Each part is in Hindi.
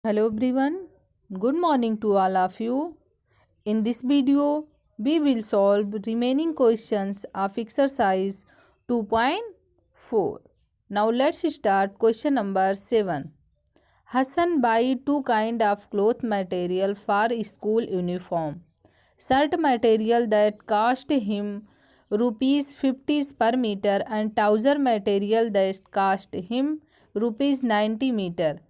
Hello everyone, good morning to all of you. In this video, we will solve remaining questions of exercise 2.4. Now let's start question number 7. Hassan buy two kind of cloth material for school uniform. Shirt material that cost him rupees 50 per meter and trouser material that cost him rupees 90 meter.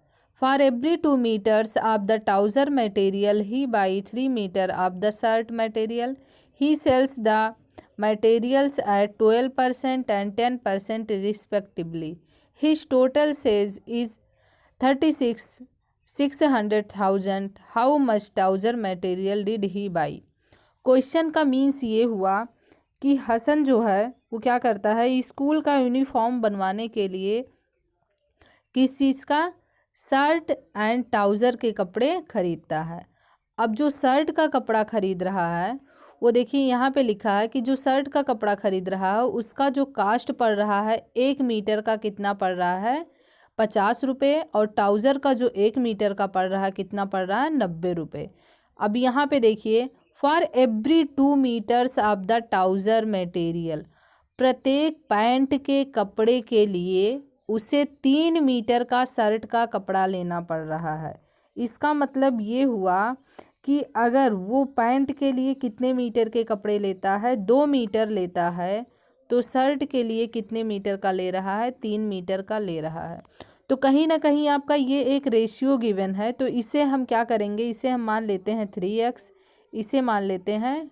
For every 2 meters of the trouser material, he buy 3 meter of the shirt material. He sells the materials at 12% and 10% respectively. His total sales is 36,600,000. How much trouser material did he buy? Question का मीन्स ये हुआ कि हसन जो है वो क्या करता है, स्कूल का यूनिफॉर्म बनवाने के लिए किस चीज़ का, शर्ट एंड ट्राउज़र के कपड़े खरीदता है। अब जो शर्ट का कपड़ा खरीद रहा है वो देखिए यहाँ पे लिखा है कि जो शर्ट का कपड़ा खरीद रहा है उसका जो कास्ट पड़ रहा है 1 मीटर का कितना पड़ रहा है, 50 रुपये। और ट्राउज़र का जो 1 मीटर का पड़ रहा है कितना पड़ रहा है, 90 रुपये। अब यहाँ पे देखिए, for every 2 metres of the trouser material, प्रत्येक पैंट के कपड़े के लिए उसे 3 मीटर का शर्ट का कपड़ा लेना पड़ रहा है। इसका मतलब ये हुआ कि अगर वो पैंट के लिए कितने मीटर के कपड़े लेता है, 2 मीटर लेता है, तो शर्ट के लिए कितने मीटर का ले रहा है, 3 मीटर का ले रहा है। तो कहीं ना कहीं आपका ये एक रेशियो गिवन है, तो इसे हम क्या करेंगे, इसे हम मान लेते हैं 3x, इसे मान लेते हैं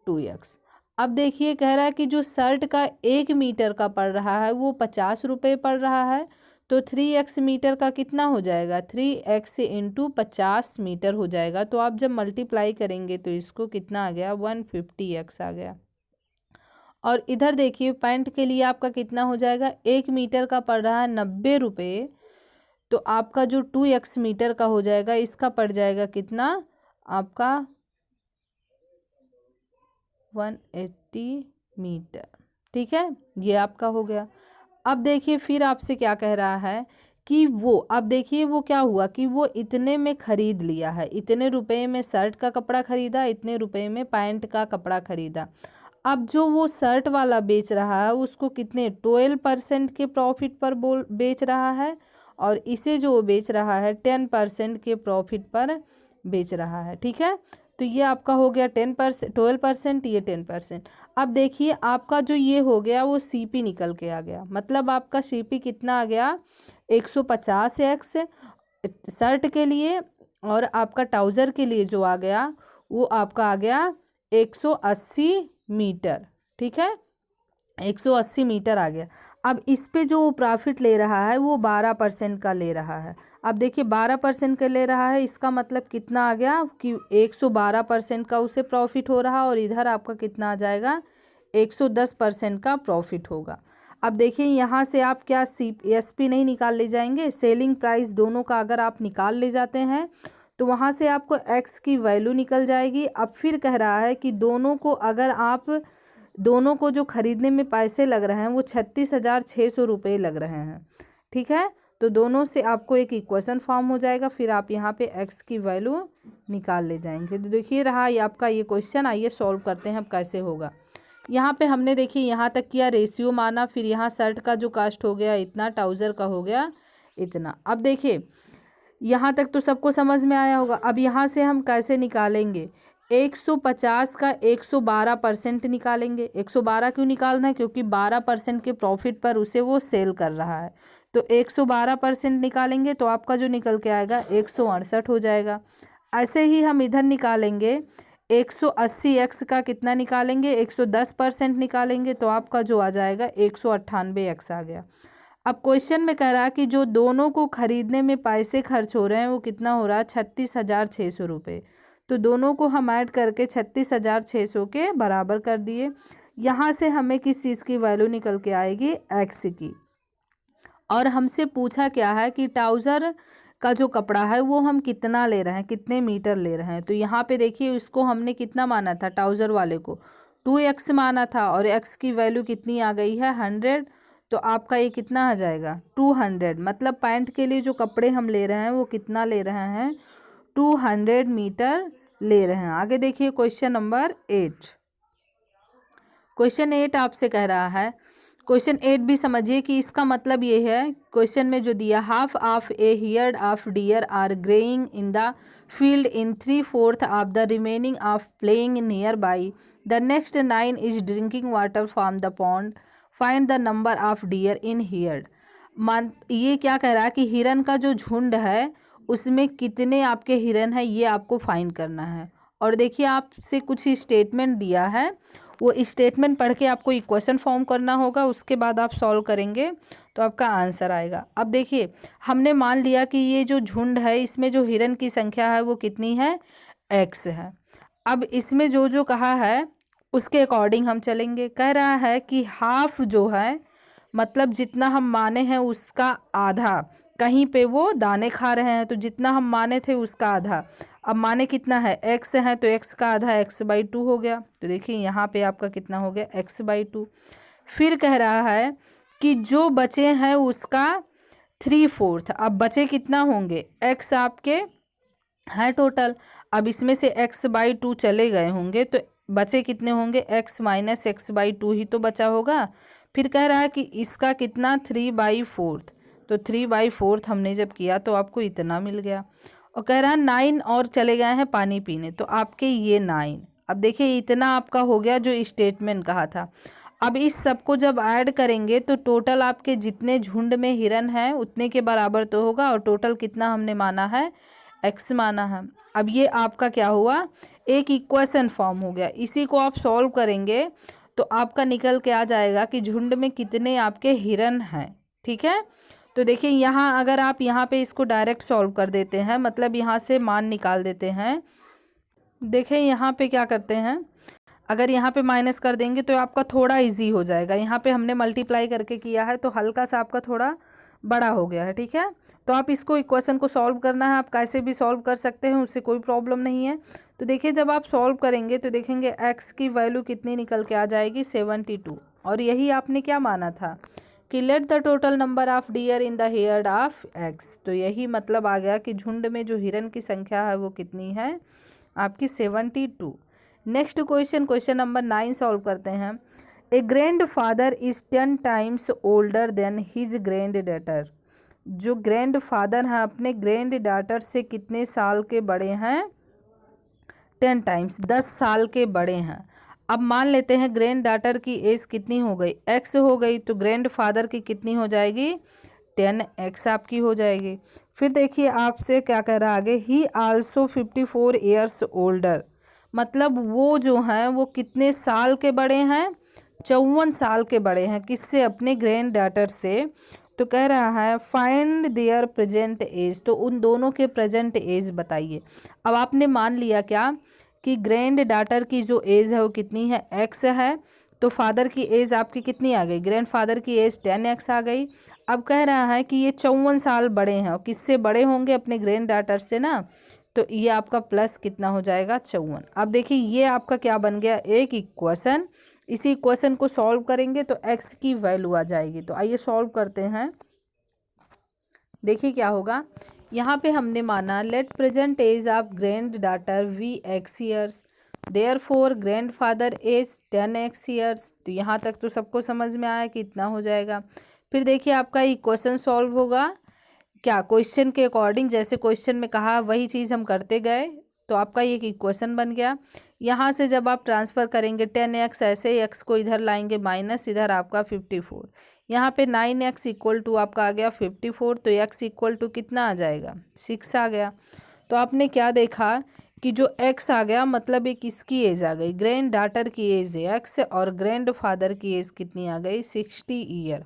2x। अब देखिए कह रहा है कि जो शर्ट का 1 मीटर का पड़ रहा है वो 50 रुपये पड़ रहा है, तो 3x मीटर का कितना हो जाएगा, 3x इंटू 50 मीटर हो जाएगा। तो आप जब मल्टीप्लाई करेंगे तो इसको कितना आ गया, 150x आ गया। और इधर देखिए पैंट के लिए आपका कितना हो जाएगा, 1 मीटर का पड़ रहा है 90 रुपये, तो आपका जो 2x मीटर का हो जाएगा इसका पड़ जाएगा कितना, आपका 180 मीटर। ठीक है, ये आपका हो गया। अब देखिए फिर आपसे क्या कह रहा है कि वो, अब देखिए वो क्या हुआ कि वो इतने में खरीद लिया है, इतने रुपए में शर्ट का कपड़ा खरीदा, इतने रुपए में पैंट का कपड़ा खरीदा। अब जो वो शर्ट वाला बेच रहा है उसको कितने, 12% के प्रॉफिट पर बेच रहा है, और इसे जो बेच रहा है 10% के प्रॉफिट पर बेच रहा है। ठीक है, तो ये आपका हो गया 10%, 12%, ये 10%। अब देखिए आपका जो ये हो गया वो सीपी निकल के आ गया, मतलब आपका सीपी कितना आ गया, 150x शर्ट के लिए, और आपका ट्राउज़र के लिए जो आ गया वो आपका आ गया 180 मीटर। ठीक है, 180 मीटर आ गया। अब इस पे जो प्रॉफिट ले रहा है वो 12% का ले रहा है। अब देखिए 12% का ले रहा है, इसका मतलब कितना आ गया कि 112% का उसे प्रॉफिट हो रहा, और इधर आपका कितना आ जाएगा, 110% का प्रॉफिट होगा। अब देखिए यहाँ से आप क्या CSP नहीं निकाल ले जाएंगे, सेलिंग प्राइस दोनों का अगर आप निकाल ले जाते हैं तो वहाँ से आपको x की वैल्यू निकल जाएगी। अब फिर कह रहा है कि दोनों को अगर आप, दोनों को जो खरीदने में पैसे लग रहे हैं वो 36,600 रुपये लग रहे हैं। ठीक है, तो दोनों से आपको एक इक्वेशन फॉर्म हो जाएगा, फिर आप यहाँ पे x की वैल्यू निकाल ले जाएंगे। तो देखिए रहा ये आपका ये क्वेश्चन, आइए सॉल्व करते हैं अब कैसे होगा। यहाँ पे हमने देखिए यहाँ तक किया, रेशियो माना, फिर यहाँ शर्ट का जो कास्ट हो गया इतना, ट्राउज़र का हो गया इतना। अब देखिए यहाँ तक तो सबको समझ में आया होगा। अब यहाँ से हम कैसे निकालेंगे, 150 का 112% निकालेंगे। 112 क्यों निकालना है, क्योंकि 12% के प्रॉफिट पर उसे वो सेल कर रहा है, तो 112% निकालेंगे तो आपका जो निकल के आएगा 168 हो जाएगा। ऐसे ही हम इधर निकालेंगे, 180x का कितना निकालेंगे, 110% निकालेंगे तो आपका जो आ जाएगा 198x आ गया। अब क्वेश्चन में कह रहा है कि जो दोनों को खरीदने में पैसे खर्च हो रहे हैं वो कितना हो रहा है, 36,600 रुपये। तो दोनों को हम ऐड करके 36,600 के बराबर कर दिए। यहाँ से हमें किस चीज़ की वैल्यू निकल के आएगी, एक्स की। और हमसे पूछा क्या है कि ट्राउज़र का जो कपड़ा है वो हम कितना ले रहे हैं, कितने मीटर ले रहे हैं। तो यहाँ पे देखिए इसको हमने कितना माना था, ट्राउज़र वाले को 2x माना था, और x की वैल्यू कितनी आ गई है, 100। तो आपका ये कितना आ जाएगा 200। मतलब पैंट के लिए जो कपड़े हम ले रहे हैं वो कितना ले रहे हैं 200 मीटर ले रहे हैं। आगे देखिए क्वेश्चन नंबर 8। क्वेश्चन 8 आपसे कह रहा है, क्वेश्चन 8 भी समझिए कि इसका मतलब ये है, क्वेश्चन में जो दिया half of a herd of deer are grazing in the field in 3/4 of the remaining of playing near by the next 9 is drinking water from the pond, find the number of deer in herd. मान ये क्या कह रहा है कि हिरन का जो झुंड है उसमें कितने आपके हिरन है ये आपको फाइंड करना है। और देखिए आपसे कुछ स्टेटमेंट दिया है, वो स्टेटमेंट पढ़ के आपको इक्वेशन फॉर्म करना होगा, उसके बाद आप सॉल्व करेंगे तो आपका आंसर आएगा। अब देखिए हमने मान लिया कि ये जो झुंड है इसमें जो हिरन की संख्या है वो कितनी है x है। अब इसमें जो जो कहा है उसके अकॉर्डिंग हम चलेंगे। कह रहा है कि हाफ जो है मतलब जितना हम माने हैं उसका आधा, कहीं पे वो दाने खा रहे हैं तो जितना हम माने थे उसका आधा। अब माने कितना है x है तो x का आधा x/2 हो गया। तो देखिए यहाँ पे आपका कितना हो गया x/2। फिर कह रहा है कि जो बचे हैं उसका 3/4। अब बचे कितना होंगे x आपके है टोटल। अब इसमें से x/2 चले गए होंगे तो बचे कितने होंगे x - x/2 ही तो बचा होगा। फिर कह रहा है कि इसका कितना 3/4। तो 3/4 हमने जब किया तो आपको इतना मिल गया। और कह रहा है 9 और चले गए हैं पानी पीने तो आपके ये 9। अब देखिए इतना आपका हो गया जो स्टेटमेंट कहा था। अब इस सबको जब ऐड करेंगे तो टोटल आपके जितने झुंड में हिरन हैं उतने के बराबर तो होगा। और टोटल कितना हमने माना है x माना है। अब ये आपका क्या हुआ एक इक्वेशन फॉर्म हो गया। इसी को आप सॉल्व करेंगे तो आपका निकल के आ जाएगा कि झुंड में कितने आपके हिरन हैं। ठीक है, तो देखिए यहाँ अगर आप यहाँ पे इसको डायरेक्ट सॉल्व कर देते हैं, मतलब यहाँ से मान निकाल देते हैं। देखिए यहाँ पे क्या करते हैं, अगर यहाँ पे माइनस कर देंगे तो आपका थोड़ा इजी हो जाएगा। यहाँ पे हमने मल्टीप्लाई करके किया है तो हल्का सा आपका थोड़ा बड़ा हो गया है। ठीक है, तो आप इसको इक्वेशन को सॉल्व करना है, आप कैसे भी सॉल्व कर सकते हैं, उससे कोई प्रॉब्लम नहीं है। तो देखिए जब आप सॉल्व करेंगे तो देखेंगे x की वैल्यू कितनी निकल के आ जाएगी 72। और यही आपने क्या माना था कि let the total number of deer in the heard of x। तो यही मतलब आ गया कि झुंड में जो हिरन की संख्या है वो कितनी है आपकी 72। Next question, question number 9 solve करते हैं। A grandfather is 10 times older than his granddaughter. जो ग्रैंड फादर हैं अपने ग्रैंड डॉटर से कितने साल के बड़े हैं 10 टाइम्स 10 साल के बड़े हैं। अब मान लेते हैं ग्रैंड डॉटर की एज कितनी हो गई x हो गई, तो ग्रैंड फादर की कितनी हो जाएगी 10x आपकी हो जाएगी। फिर देखिए आपसे क्या कह रहा है आगे, ही आल्सो 54 ईयर्स ओल्डर। मतलब वो जो हैं वो कितने साल के बड़े हैं 54 साल के बड़े हैं किससे अपने ग्रैंड डॉटर से। तो कह रहा है फाइंड देयर प्रेजेंट एज। तो उन दोनों के प्रेजेंट एज बताइए। अब आपने मान लिया क्या कि ग्रैंड डॉटर की जो एज है वो कितनी है x है, तो फादर की एज आपकी कितनी आ गई ग्रैंड फादर की एज 10x आ गई। अब कह रहा है कि ये 54 साल बड़े हैं और किससे बड़े होंगे अपने ग्रैंड डॉटर से ना, तो ये आपका प्लस कितना हो जाएगा 54। अब देखिए ये आपका क्या बन गया एक इक्वेशन। इसी इक्वेशन को सॉल्व करेंगे तो x की वैल्यू आ जाएगी। तो आइए सॉल्व करते हैं। देखिए क्या होगा, यहाँ पे हमने माना let present age of granddaughter be x years, there for grandfather age 10x years. तो यहाँ तक तो सबको समझ में आया कि इतना हो जाएगा। फिर देखिए आपका इक्वेशन सॉल्व होगा क्या क्वेश्चन के अकॉर्डिंग, जैसे क्वेश्चन में कहा वही चीज़ हम करते गए तो आपका ये एक इक्वेशन बन गया। यहाँ से जब आप ट्रांसफ़र करेंगे 10x, ऐसे ही x को इधर लाएंगे माइनस, इधर आपका 54। यहाँ पे 9x इक्वल टू आपका आ गया 54, तो x इक्वल टू कितना आ जाएगा 6 आ गया। तो आपने क्या देखा कि जो x आ गया मतलब एक इसकी एज आ गई, ग्रैंड डॉटर की एज है x और ग्रैंड फादर की एज कितनी आ गई 60 ईयर।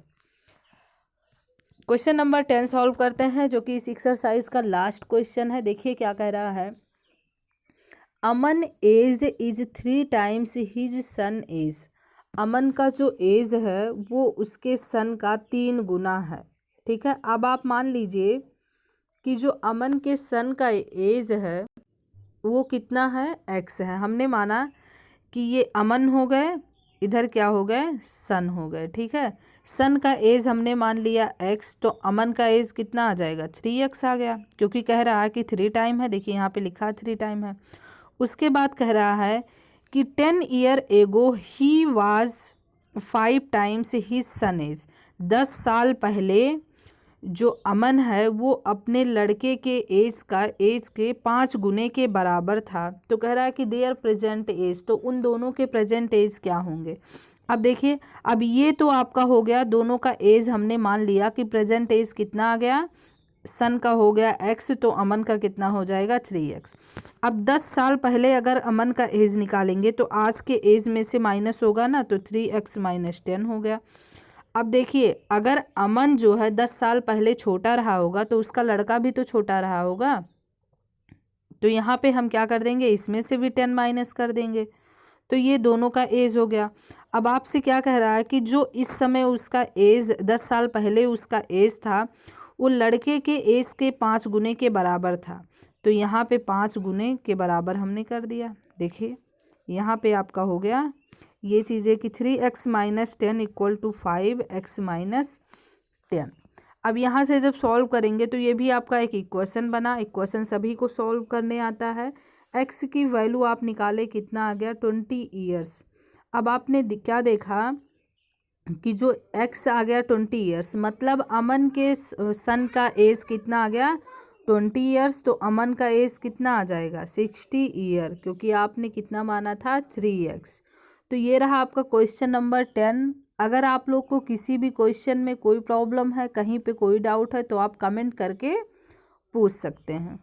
क्वेश्चन नंबर 10 सॉल्व करते हैं जो कि इस एक्सरसाइज का लास्ट क्वेश्चन है। देखिए क्या कह रहा है, Aman age is 3 times his son age. Aman का जो एज है वो उसके सन का 3 गुना है। ठीक है, अब आप मान लीजिए कि जो अमन के सन का एज है वो कितना है x है। हमने माना कि ये अमन हो गए इधर क्या हो गए, सन हो गए। ठीक है, सन का एज हमने मान लिया x, तो अमन का एज कितना आ जाएगा, 3x आ गया, क्योंकि कह रहा है कि 3 टाइम है। देखिए यहाँ पे लिखा 3 टाइम है। उसके बाद कह रहा है कि 10 year ago he was 5 times his son age. 10 साल पहले जो अमन है वो अपने लड़के के एज के 5 गुने के बराबर था। तो कह रहा है कि देयर प्रेजेंट एज, तो उन दोनों के प्रेजेंट एज क्या होंगे। अब देखिए, अब ये तो आपका हो गया, दोनों का एज हमने मान लिया कि प्रेजेंट एज कितना आ गया, सन का हो गया x, तो अमन का कितना हो जाएगा 3x। अब 10 साल पहले अगर अमन का एज निकालेंगे तो आज के एज में से माइनस होगा ना, तो 3x - 10 हो गया। अब देखिए, अगर अमन जो है 10 साल पहले छोटा रहा होगा तो उसका लड़का भी तो छोटा रहा होगा। तो यहाँ पे हम क्या कर देंगे, इसमें से भी 10 माइनस कर देंगे, तो ये दोनों का एज हो गया। अब आपसे क्या कह रहा है कि जो इस समय उसका एज 10 साल पहले उसका एज था वो लड़के के एज के 5 गुने के बराबर था। तो यहाँ पे 5 गुने के बराबर हमने कर दिया। देखिए यहाँ पे आपका हो गया ये चीज़ें कि 3x - 10 = 5x - 10। अब यहाँ से जब सॉल्व करेंगे तो ये भी आपका एक इक्वेशन बना। इक्वेशन सभी को सॉल्व करने आता है। x की वैल्यू आप निकाले, कितना आ गया, 20 ईयर्स। अब आपने क्या देखा कि जो x आ गया 20 ईयर्स, मतलब अमन के सन का एज कितना आ गया, 20 ईयर्स। तो अमन का एज कितना आ जाएगा, 60 ईयर, क्योंकि आपने कितना माना था, 3x। तो ये रहा आपका क्वेश्चन नंबर 10। अगर आप लोग को किसी भी क्वेश्चन में कोई प्रॉब्लम है, कहीं पे कोई डाउट है, तो आप कमेंट करके पूछ सकते हैं।